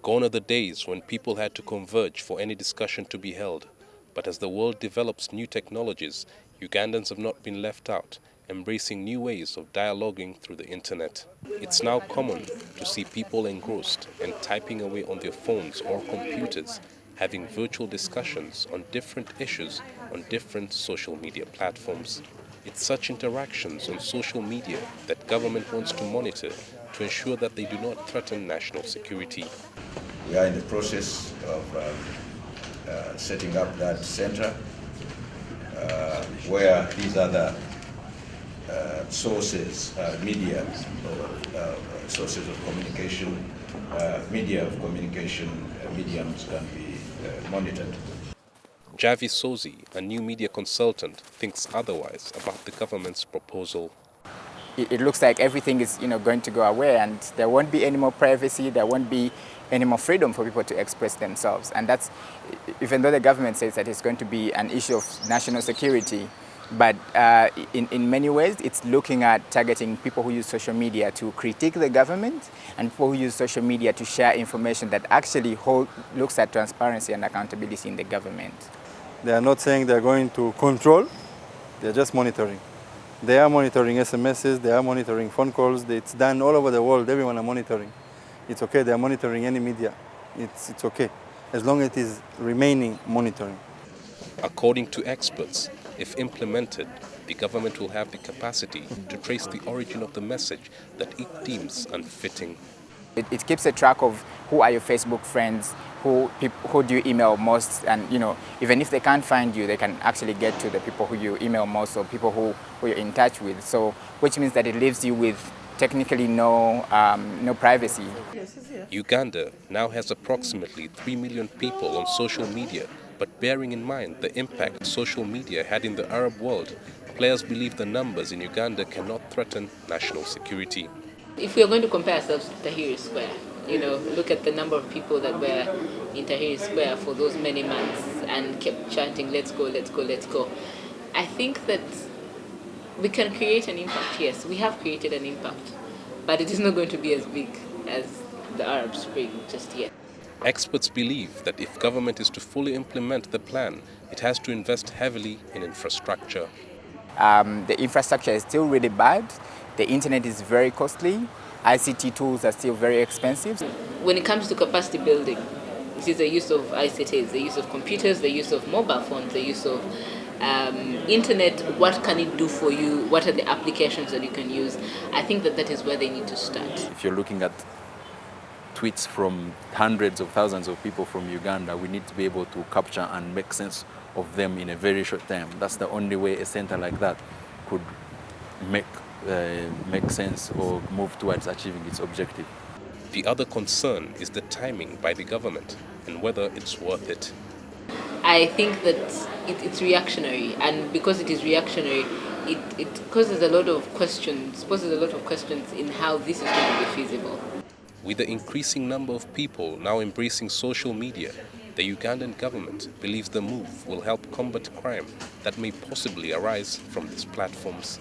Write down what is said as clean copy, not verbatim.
Gone are the days when people had to converge for any discussion to be held. But as the world develops new technologies, Ugandans have not been left out, embracing new ways of dialoguing through the internet. It's now common to see people engrossed and typing away on their phones or computers, having virtual discussions on different issues on different social media platforms. It's such interactions on social media that government wants to monitor to ensure that they do not threaten national security. We are in the process of setting up that center where these other sources, media, or sources of communication, media of communication mediums can be monitored. Javi Sozi, a new media consultant, thinks otherwise about the government's proposal. It looks like everything is going to go away, and there won't be any more privacy, there won't be any more freedom for people to express themselves. And that's, even though the government says that it's going to be an issue of national security, but in many ways it's looking at targeting people who use social media to critique the government and people who use social media to share information that actually looks at transparency and accountability in the government. They are not saying they're going to control, they're just monitoring. They are monitoring SMSs, they are monitoring phone calls. It's done all over the world, everyone are monitoring. It's okay, they are monitoring any media. It's okay, as long as it is remaining monitoring. According to experts, if implemented, the government will have the capacity to trace the origin of the message that it deems unfitting. It keeps a track of who are your Facebook friends, who do you email most, and even if they can't find you, they can actually get to the people who you email most or people who you're in touch with. So, which means that it leaves you with technically no privacy. Uganda now has approximately 3 million people on social media, but bearing in mind the impact social media had in the Arab world, players believe the numbers in Uganda cannot threaten national security. If we are going to compare ourselves to Tahrir Square, look at the number of people that were in Tahrir Square for those many months and kept chanting, let's go, let's go, let's go. I think that we can create an impact, yes. We have created an impact, but it is not going to be as big as the Arab Spring just yet. Experts believe that if government is to fully implement the plan, it has to invest heavily in infrastructure. The infrastructure is still really bad. The internet is very costly. ICT tools are still very expensive. When it comes to capacity building, this is the use of ICTs, the use of computers, the use of mobile phones, the use of internet. What can it do for you? What are the applications that you can use? I think that is where they need to start. If you're looking at tweets from hundreds of thousands of people from Uganda, we need to be able to capture and make sense of them in a very short time. That's the only way a center like that could make sense or move towards achieving its objective. The other concern is the timing by the government and whether it's worth it. I think that it's reactionary, and because it is reactionary, it causes a lot of questions, poses a lot of questions in how this is going to be feasible. With the increasing number of people now embracing social media, the Ugandan government believes the move will help combat crime that may possibly arise from these platforms.